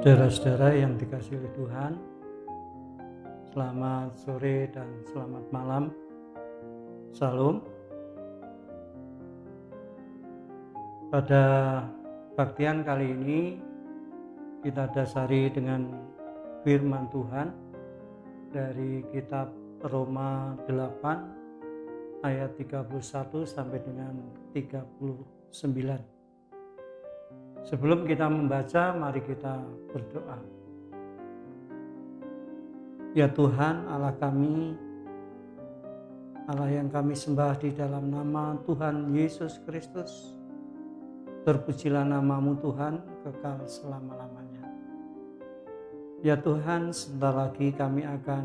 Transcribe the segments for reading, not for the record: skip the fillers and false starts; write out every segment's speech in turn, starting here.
Saudara-saudara yang dikasihi oleh Tuhan, selamat sore dan selamat malam. Salam. Pada baktian kali ini kita dasari dengan firman Tuhan dari kitab Roma 8 ayat 31 sampai dengan 39. Sebelum kita membaca, mari kita berdoa. Ya Tuhan, Allah kami, Allah yang kami sembah di dalam nama Tuhan Yesus Kristus, terpujilah namamu Tuhan, kekal selama-lamanya. Ya Tuhan, sebentar lagi kami akan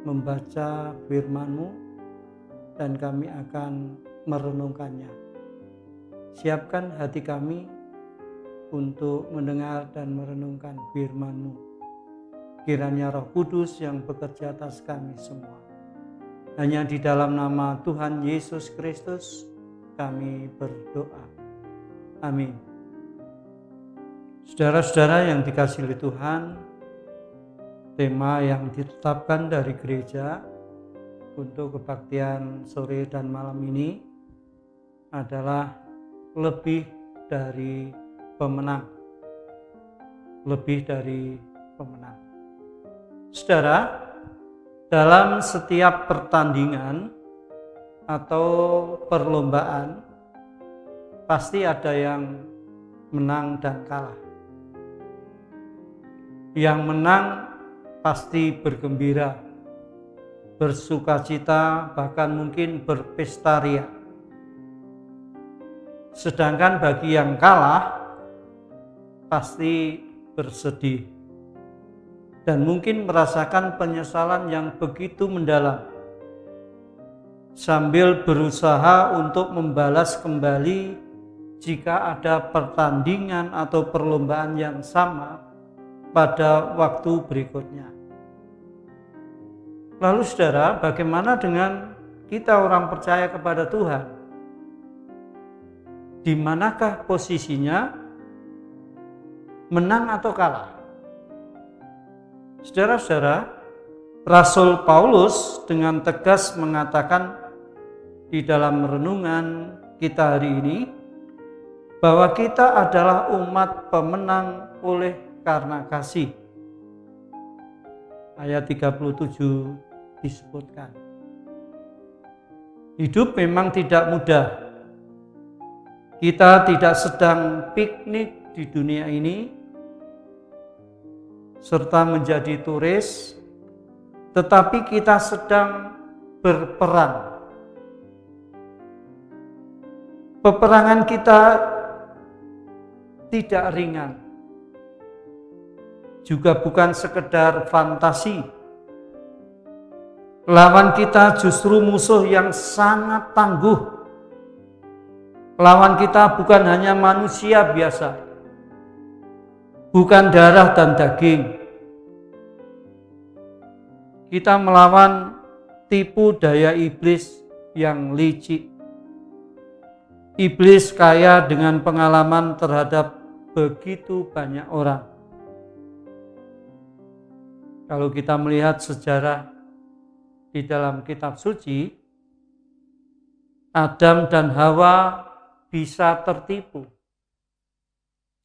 membaca firman-Mu dan kami akan merenungkannya. Siapkan hati kami untuk mendengar dan merenungkan firman-Mu. Kiranya Roh Kudus yang bekerja atas kami semua. Hanya di dalam nama Tuhan Yesus Kristus kami berdoa. Amin. Saudara-saudara yang dikasihi oleh Tuhan, tema yang ditetapkan dari gereja untuk kebaktian sore dan malam ini adalah lebih dari pemenang. Lebih dari pemenang. Saudara, dalam setiap pertandingan atau perlombaan pasti ada yang menang dan kalah. Yang menang pasti bergembira, bersukacita, bahkan mungkin berpesta ria. Sedangkan bagi yang kalah pasti bersedih dan mungkin merasakan penyesalan yang begitu mendalam sambil berusaha untuk membalas kembali jika ada pertandingan atau perlombaan yang sama pada waktu berikutnya. Lalu saudara, bagaimana dengan kita orang percaya kepada Tuhan? Di manakah posisinya? Menang atau kalah? Saudara-saudara, Rasul Paulus dengan tegas mengatakan di dalam renungan kita hari ini bahwa kita adalah umat pemenang oleh karena kasih. Ayat 37 disebutkan. Hidup memang tidak mudah. Kita tidak sedang piknik di dunia ini serta menjadi turis, tetapi kita sedang berperang. Peperangan kita tidak ringan, juga bukan sekedar fantasi. Lawan kita justru musuh yang sangat tangguh. Lawan kita bukan hanya manusia biasa, bukan darah dan daging. Kita melawan tipu daya iblis yang licik. Iblis kaya dengan pengalaman terhadap begitu banyak orang. Kalau kita melihat sejarah di dalam kitab suci, Adam dan Hawa bisa tertipu.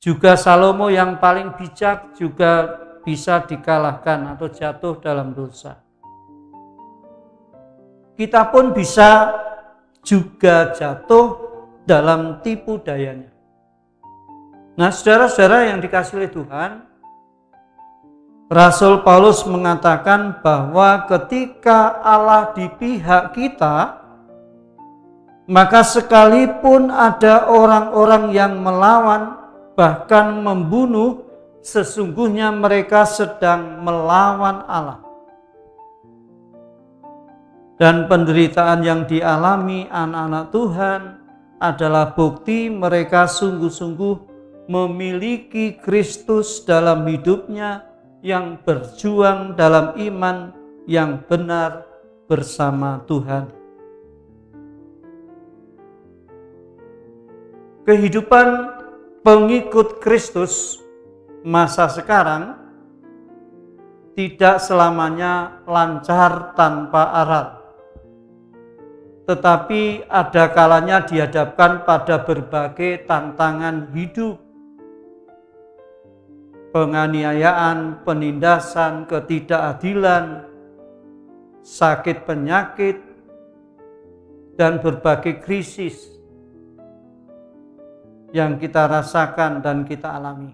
Juga Salomo yang paling bijak juga bisa dikalahkan atau jatuh dalam dosa. Kita pun bisa juga jatuh dalam tipu dayanya. Nah, saudara-saudara yang dikasihi oleh Tuhan, Rasul Paulus mengatakan bahwa ketika Allah di pihak kita, maka sekalipun ada orang-orang yang melawan, bahkan membunuh, sesungguhnya mereka sedang melawan Allah. Dan penderitaan yang dialami anak-anak Tuhan adalah bukti mereka sungguh-sungguh memiliki Kristus dalam hidupnya, yang berjuang dalam iman yang benar bersama Tuhan. kehidupan pengikut Kristus masa sekarang tidak selamanya lancar tanpa aral, tetapi ada kalanya dihadapkan pada berbagai tantangan hidup, penganiayaan, penindasan, ketidakadilan, sakit penyakit, dan berbagai krisis yang kita rasakan dan kita alami.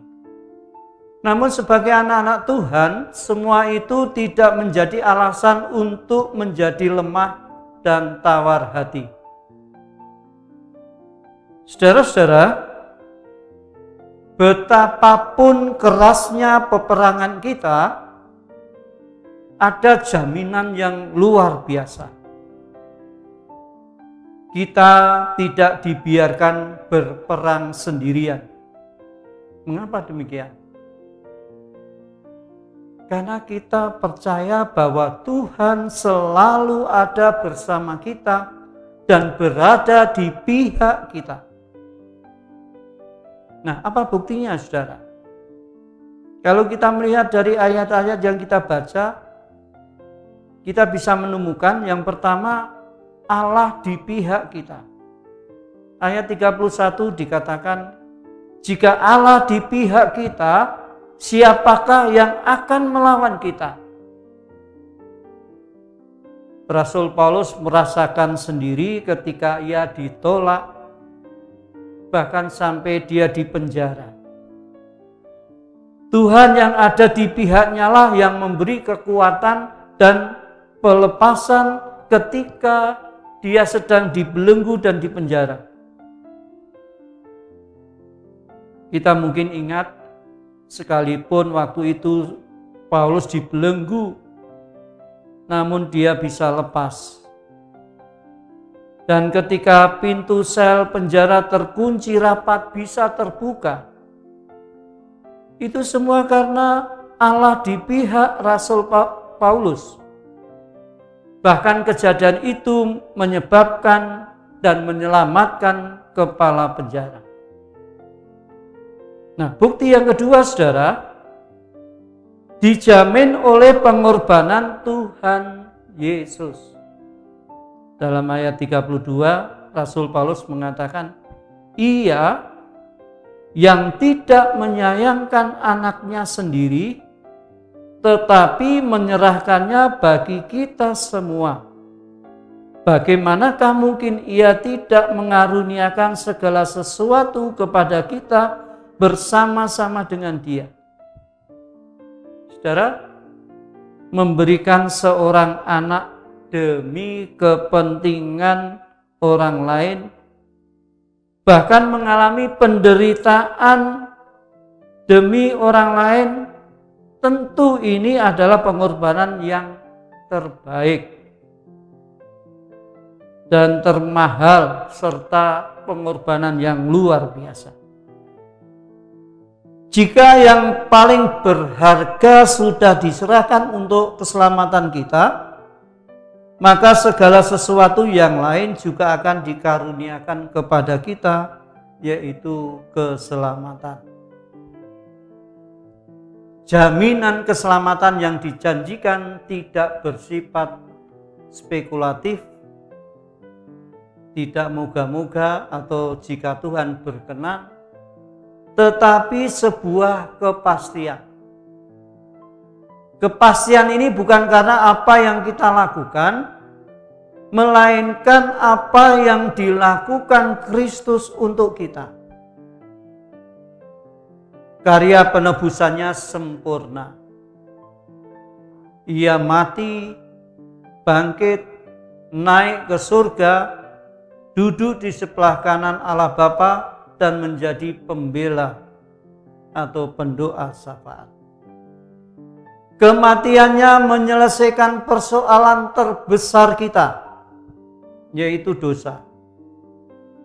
Namun sebagai anak-anak Tuhan, semua itu tidak menjadi alasan untuk menjadi lemah dan tawar hati. Saudara-saudara, betapapun kerasnya peperangan kita, ada jaminan yang luar biasa. Kita tidak dibiarkan berperang sendirian. Mengapa demikian? Karena kita percaya bahwa Tuhan selalu ada bersama kita dan berada di pihak kita. Nah, apa buktinya, saudara? Kalau kita melihat dari ayat-ayat yang kita baca, kita bisa menemukan yang pertama, Allah di pihak kita. Ayat 31 dikatakan, jika Allah di pihak kita, siapakah yang akan melawan kita? Rasul Paulus merasakan sendiri ketika ia ditolak, bahkan sampai dia dipenjara. Tuhan yang ada di pihaknya lah yang memberi kekuatan dan pelepasan ketika dia sedang dibelenggu dan dipenjara. Kita mungkin ingat, sekalipun waktu itu Paulus dibelenggu, namun dia bisa lepas. Dan ketika pintu sel penjara terkunci rapat bisa terbuka. Itu semua karena Allah di pihak Rasul Paulus. Bahkan kejadian itu menyebabkan dan menyelamatkan kepala penjara. Nah, bukti yang kedua, saudara, dijamin oleh pengorbanan Tuhan Yesus. Dalam ayat 32, Rasul Paulus mengatakan, Ia yang tidak menyayangkan anaknya sendiri, tetapi menyerahkannya bagi kita semua. Bagaimanakah mungkin Ia tidak mengaruniakan segala sesuatu kepada kita bersama-sama dengan Dia? Saudara, memberikan seorang anak demi kepentingan orang lain, bahkan mengalami penderitaan demi orang lain, tentu ini adalah pengorbanan yang terbaik dan termahal serta pengorbanan yang luar biasa. Jika yang paling berharga sudah diserahkan untuk keselamatan kita, maka segala sesuatu yang lain juga akan dikaruniakan kepada kita, yaitu keselamatan. Jaminan keselamatan yang dijanjikan tidak bersifat spekulatif, tidak moga-moga atau jika Tuhan berkenan, tetapi sebuah kepastian. Kepastian ini bukan karena apa yang kita lakukan, melainkan apa yang dilakukan Kristus untuk kita. Karya penebusannya sempurna. Ia mati, bangkit, naik ke surga, duduk di sebelah kanan Allah Bapa dan menjadi pembela atau pendoa syafaat. Kematiannya menyelesaikan persoalan terbesar kita, yaitu dosa.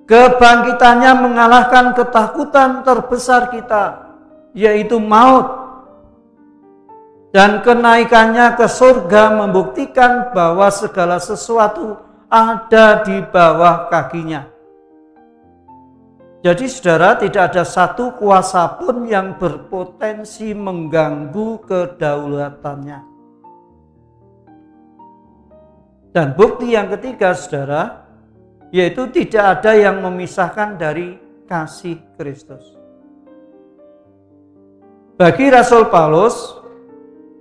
Kebangkitannya mengalahkan ketakutan terbesar kita, yaitu maut. Dan kenaikannya ke surga membuktikan bahwa segala sesuatu ada di bawah kakinya. Jadi saudara, tidak ada satu kuasa pun yang berpotensi mengganggu kedaulatannya. Dan bukti yang ketiga saudara, yaitu tidak ada yang memisahkan dari kasih Kristus. Bagi Rasul Paulus,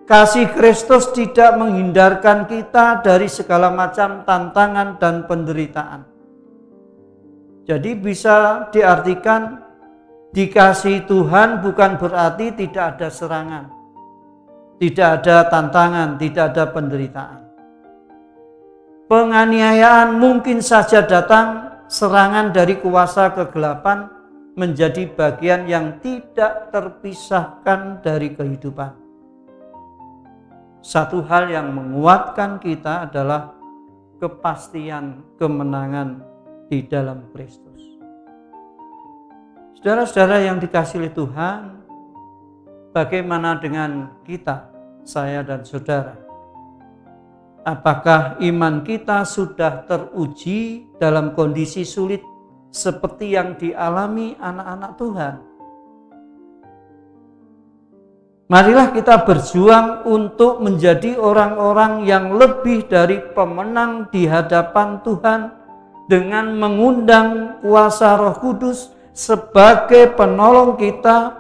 kasih Kristus tidak menghindarkan kita dari segala macam tantangan dan penderitaan. Jadi bisa diartikan dikasihi Tuhan bukan berarti tidak ada serangan, tidak ada tantangan, tidak ada penderitaan. Penganiayaan mungkin saja datang, serangan dari kuasa kegelapan menjadi bagian yang tidak terpisahkan dari kehidupan. Satu hal yang menguatkan kita adalah kepastian kemenangan di dalam Kristus. Saudara-saudara yang dikasihi oleh Tuhan, bagaimana dengan kita, saya dan saudara? Apakah iman kita sudah teruji dalam kondisi sulit seperti yang dialami anak-anak Tuhan? Marilah kita berjuang untuk menjadi orang-orang yang lebih dari pemenang di hadapan Tuhan dengan mengundang kuasa Roh Kudus sebagai penolong kita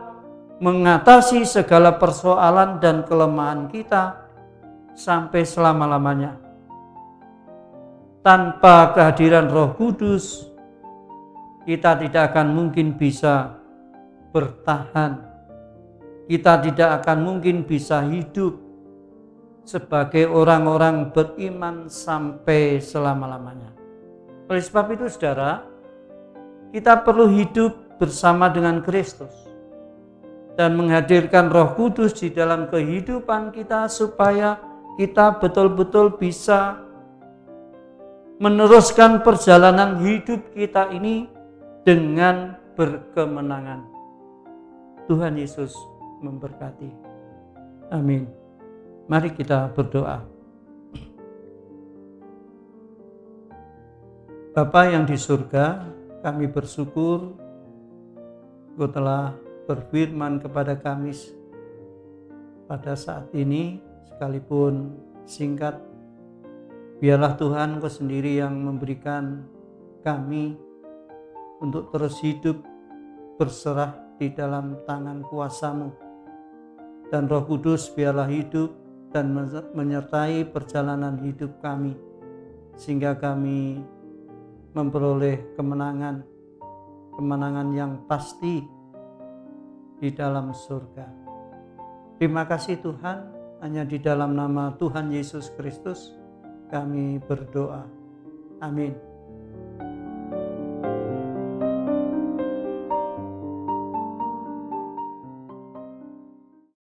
mengatasi segala persoalan dan kelemahan kita sampai selama-lamanya. Tanpa kehadiran Roh Kudus, kita tidak akan mungkin bisa bertahan. Kita tidak akan mungkin bisa hidup sebagai orang-orang beriman sampai selama-lamanya. Oleh sebab itu saudara, kita perlu hidup bersama dengan Kristus dan menghadirkan Roh Kudus di dalam kehidupan kita supaya kita betul-betul bisa meneruskan perjalanan hidup kita ini dengan berkemenangan. Tuhan Yesus memberkati. Amin. Mari kita berdoa. Bapa yang di surga, kami bersyukur Engkau telah berfirman kepada kami pada saat ini, sekalipun singkat. Biarlah Tuhan Engkau sendiri yang memberikan kami untuk terus hidup berserah di dalam tangan kuasa-Mu. Dan Roh Kudus biarlah hidup dan menyertai perjalanan hidup kami, sehingga kami memperoleh kemenangan yang pasti di dalam surga. Terima kasih Tuhan, hanya di dalam nama Tuhan Yesus Kristus kami berdoa. Amin.